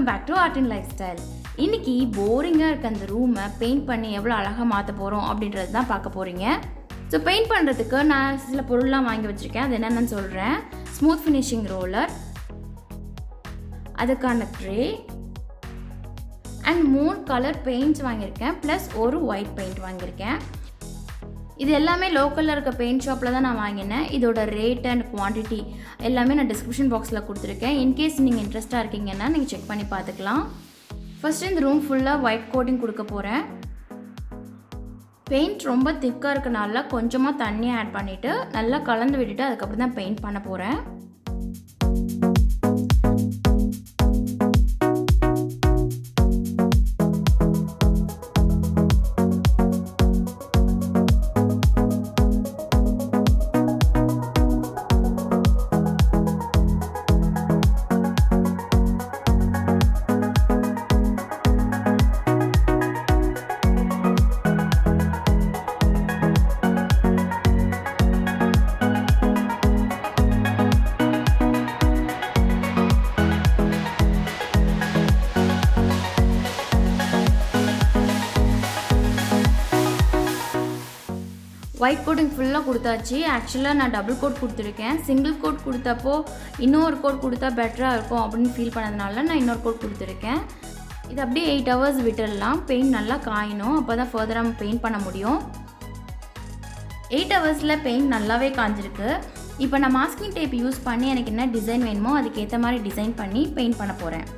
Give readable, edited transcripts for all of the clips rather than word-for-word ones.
Back to art and lifestyle. இன்றைக்கி போரிங்காக இருக்க அந்த ரூமை பெயிண்ட் பண்ணி எவ்வளோ அழகாக மாற்ற போகிறோம் அப்படின்றது தான் பார்க்க போகிறீங்க. ஸோ பெயிண்ட் பண்ணுறதுக்கு நான் சில பொருள்லாம் வாங்கி வச்சுருக்கேன். அது என்னென்னு சொல்கிறேன். ஸ்மூத் ஃபினிஷிங் ரோலர், அதுக்கான ட்ரே அண்ட் 3 கலர் பெயிண்ட்ஸ் வாங்கியிருக்கேன், ப்ளஸ் ஒரு ஒயிட் பெயிண்ட் வாங்கியிருக்கேன். இது எல்லாமே லோக்கலில் இருக்க பெயிண்ட் ஷாப்பில் தான் நான் வாங்கினேன். இதோட ரேட் அண்ட் குவான்டிட்டி எல்லாமே நான் டிஸ்கிரிப்ஷன் பாக்ஸில் கொடுத்துருக்கேன். இன்கேஸ் நீங்கள் இன்ட்ரெஸ்ட்டாக இருக்கீங்கன்னா நீங்கள் செக் பண்ணி பார்த்துக்கலாம். ஃபஸ்ட்டு இந்த ரூம் ஃபுல்லாக ஒயிட் கோட்டிங் கொடுக்க போகிறேன். பெயிண்ட் ரொம்ப திக்காக இருக்கனால கொஞ்சமாக தண்ணி ஆட் பண்ணிவிட்டு நல்லா கலந்து விட்டுட்டு அதுக்கப்புறம் தான் பெயிண்ட் பண்ண போகிறேன். ஒயிட் கோட்டிங் ஃபுல்லாக கொடுத்தாச்சு. ஆக்சுவலாக நான் டபுள் கோட் கொடுத்துருக்கேன். சிங்கிள் கோட் கொடுத்தப்போ இன்னொரு கோட் கொடுத்தா பெட்டராக இருக்கும் அப்படின்னு ஃபீல் பண்ணதுனால நான் இன்னொரு கோட் கொடுத்துருக்கேன். இது அப்படியே 8 hours விட்டுடலாம். பெயிண்ட் நல்லா காயணும், அப்போ தான் ஃபர்தராக நம்ம பெயிண்ட் பண்ண முடியும். 8 hours பெயிண்ட் நல்லாவே காஞ்சிருக்கு. இப்போ நான் மாஸ்கிங் டேப் யூஸ் பண்ணி எனக்கு என்ன டிசைன் வேணுமோ அதுக்கேற்ற மாதிரி டிசைன் பண்ணி பெயிண்ட் பண்ண போகிறேன்.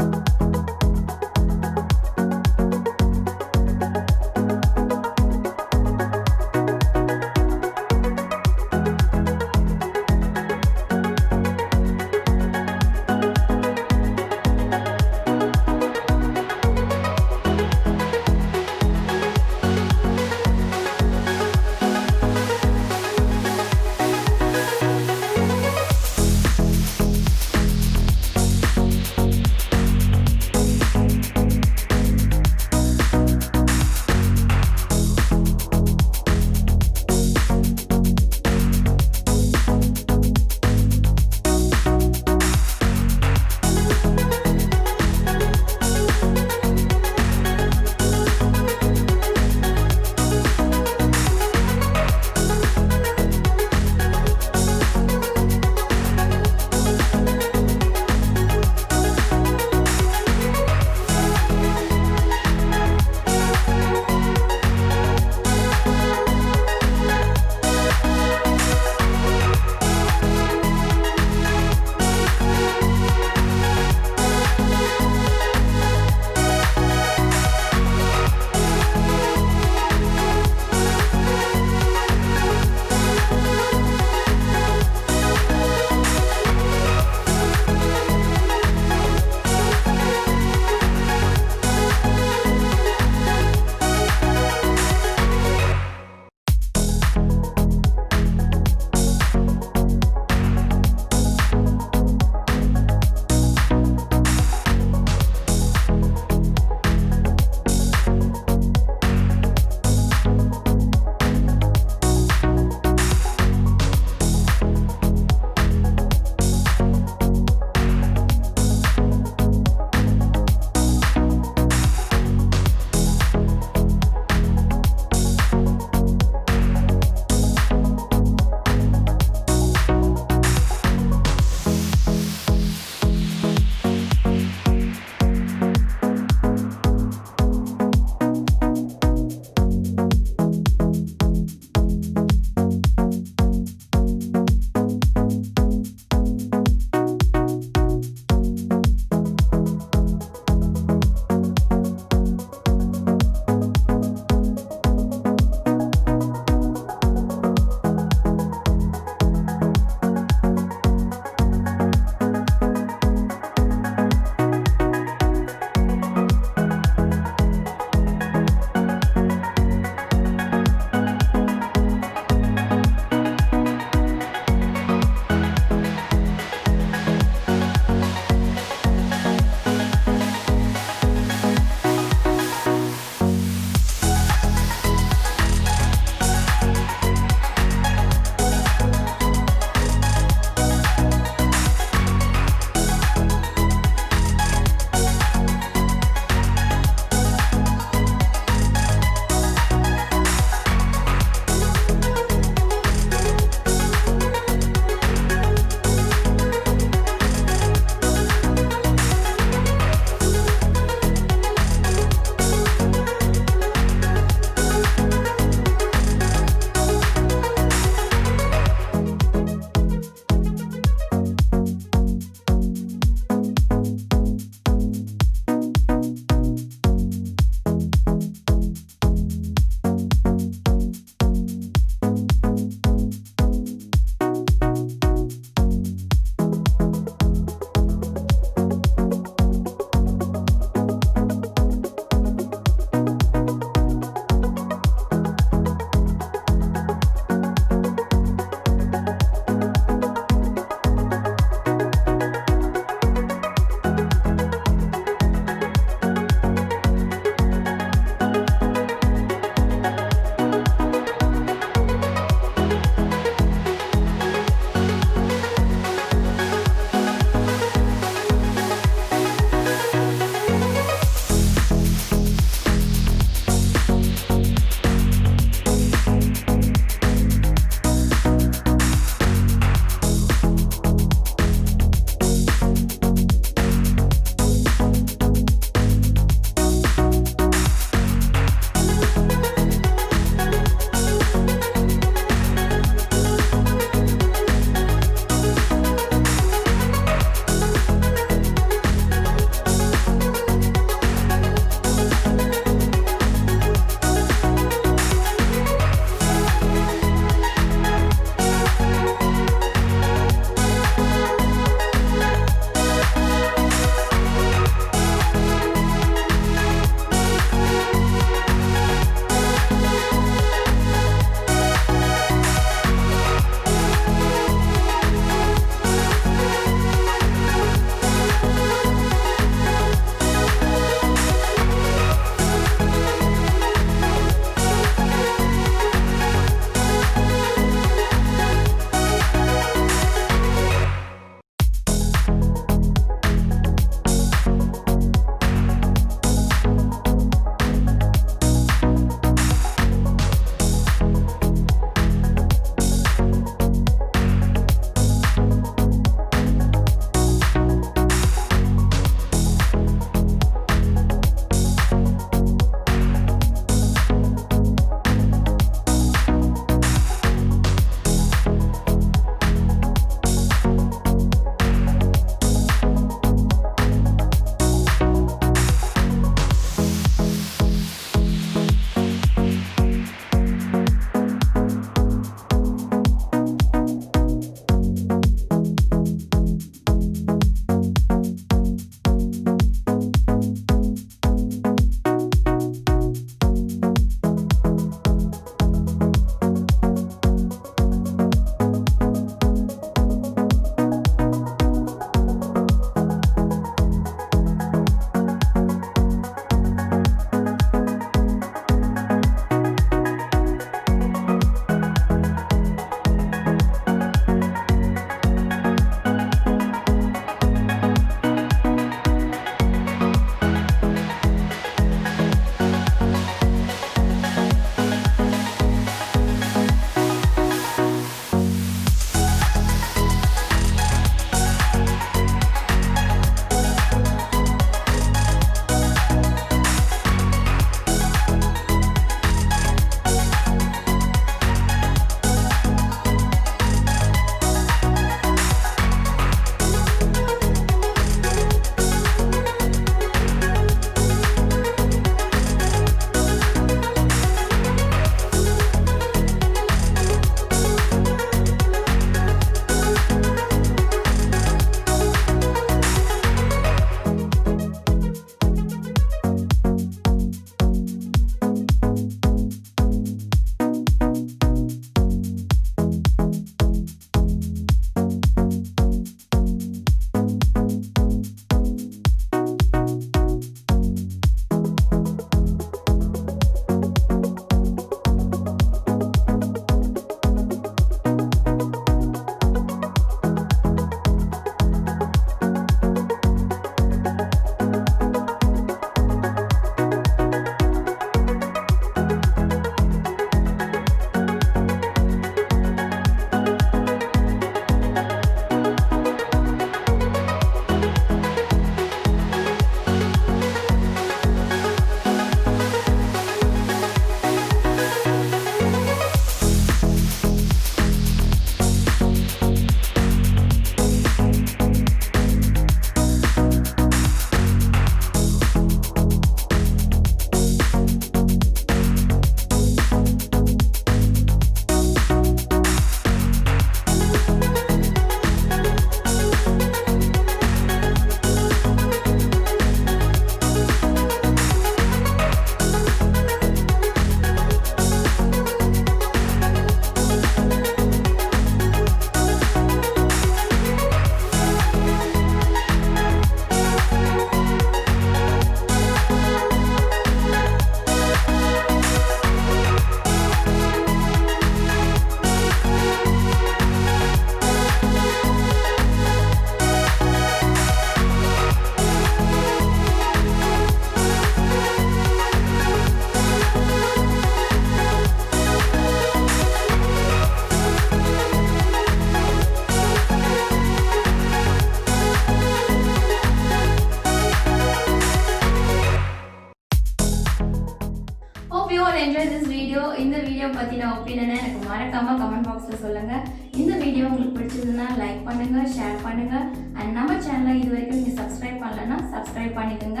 all enjoyed this video. இந்த வீடியோ பத்தின ஒபினியனை எனக்கு மறக்காம கமெண்ட் பாக்ஸ்ல சொல்லுங்க. இந்த வீடியோ உங்களுக்கு பிடிச்சிருந்தா லைக் பண்ணுங்க, ஷேர் பண்ணுங்க. and நம்ம சேனலை இதுவரைக்கும் நீங்க சப்ஸ்கிரைப் பண்ணலனா சப்ஸ்கிரைப் பண்ணிக்கங்க.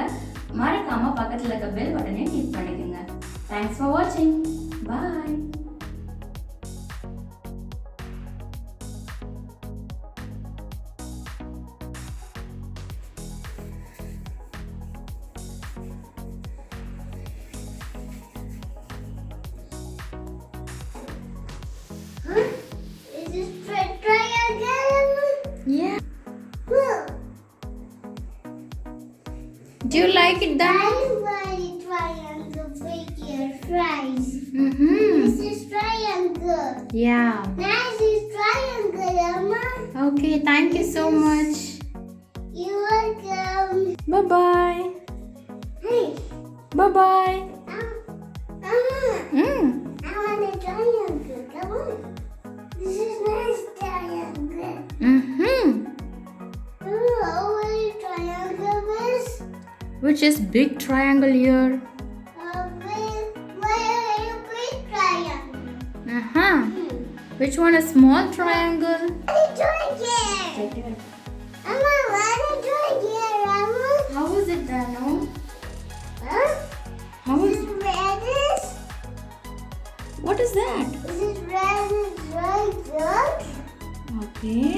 மறக்காம பக்கத்துல இருக்க பெல் பட்டனையும் கிளிக் பண்ணிக்கங்க. Thanks for watching. Bye. Yeah. Do you like it, Dan? I want a triangle with your fries. This is triangle. Yeah. Nice is triangle, Amma. Okay, thank you so much. You're welcome. Bye-bye. Hey. Bye-bye. Amma. I want a triangle. Come on. This is nice triangle. Which is big triangle here? Big triangle. Which one is small triangle? Amma, Amma. How is it, Dano? Huh? How is This is reddish. What is that? This is reddish, right? Okay.